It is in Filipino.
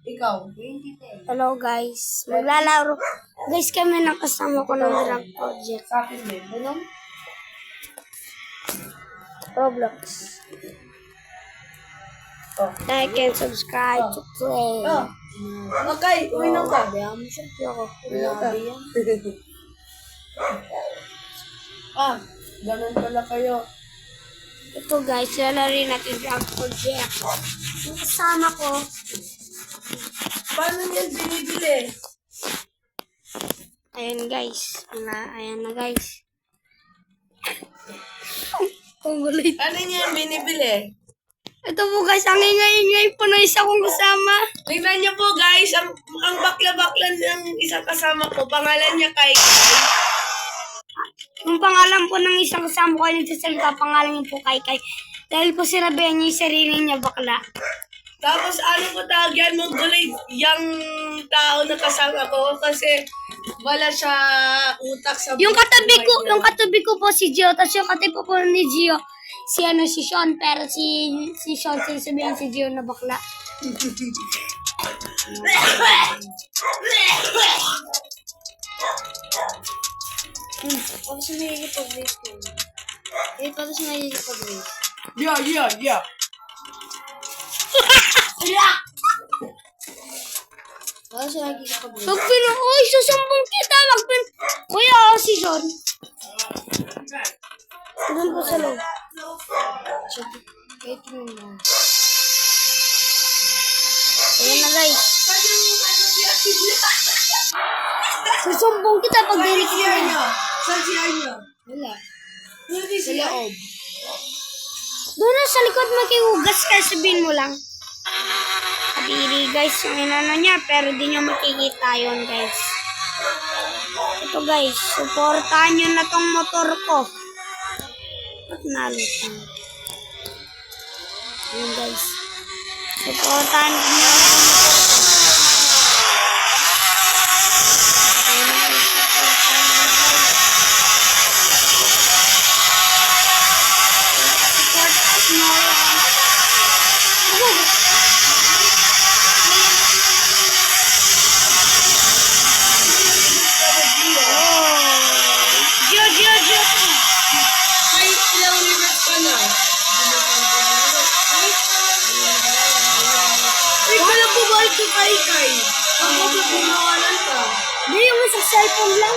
Ikaw. Hello guys. Maglalaro guys kami ng kasama ko ng drag project. Sa akin din. Ano? Roblox. Oh. Like and subscribe to play. Oh. Okay, uminom ka. Sabi mo siya. Ako. Grabe yan. Ganun pala kayo. Ito guys, lalari natin drag project. Yung kasama ko. Paano niyan binibili? Ayan guys. Ayan na guys. Ang gulit. Ano niyan binibili? Ito po guys, ang ingay-ingay po na isa kong kasama. Tingnan niyo po guys, ang bakla-bakla ng isang kasama ko, pangalan niya Kai. Yung pangalan po ng isang kasama ko ay nagsasalita, pangalan niya po Kai. Dahil po sinabihan niya yung sarili niya bakla. Tapos ano po tawag yan, mongoloid yung tao na kasama ko kasi wala siya utak sa Yung buhay niya. katabi ko po si Gio, tapos yung katabi po ni Gio, si Sean, pero si Sean, sinasabihan si Gio na bakla. Paano siya nagigipag-race ko? Paano siya nagigipag-race? Yeah. Paano siya nagigipag-race? Uy, susumbong kita, Kuya, si Sean. Doon po sa loob. Wait mo. Ayan na guys. Susumbong kita pag dinig ko na. Saan siya niya? Wala. Hindi Sa siya. loob. Doon na sa likod makihugas ka, sabihin mo lang. Kadiri guys, yung inano niya, pero di nyo makikita yun guys. Ito guys, supportahan nyo na tong motor ko. Ba't nalitan? Ayan guys. Supportahan nyo na tong motor ko. Ayan na guys, supportahan nyo na guys. Support nyo lang. Gio. Ay, ilang minutes ka na? Ay, wala po ba ito Kai? Ako ba pinawalan ka? Hindi, yung sa cellphone lang.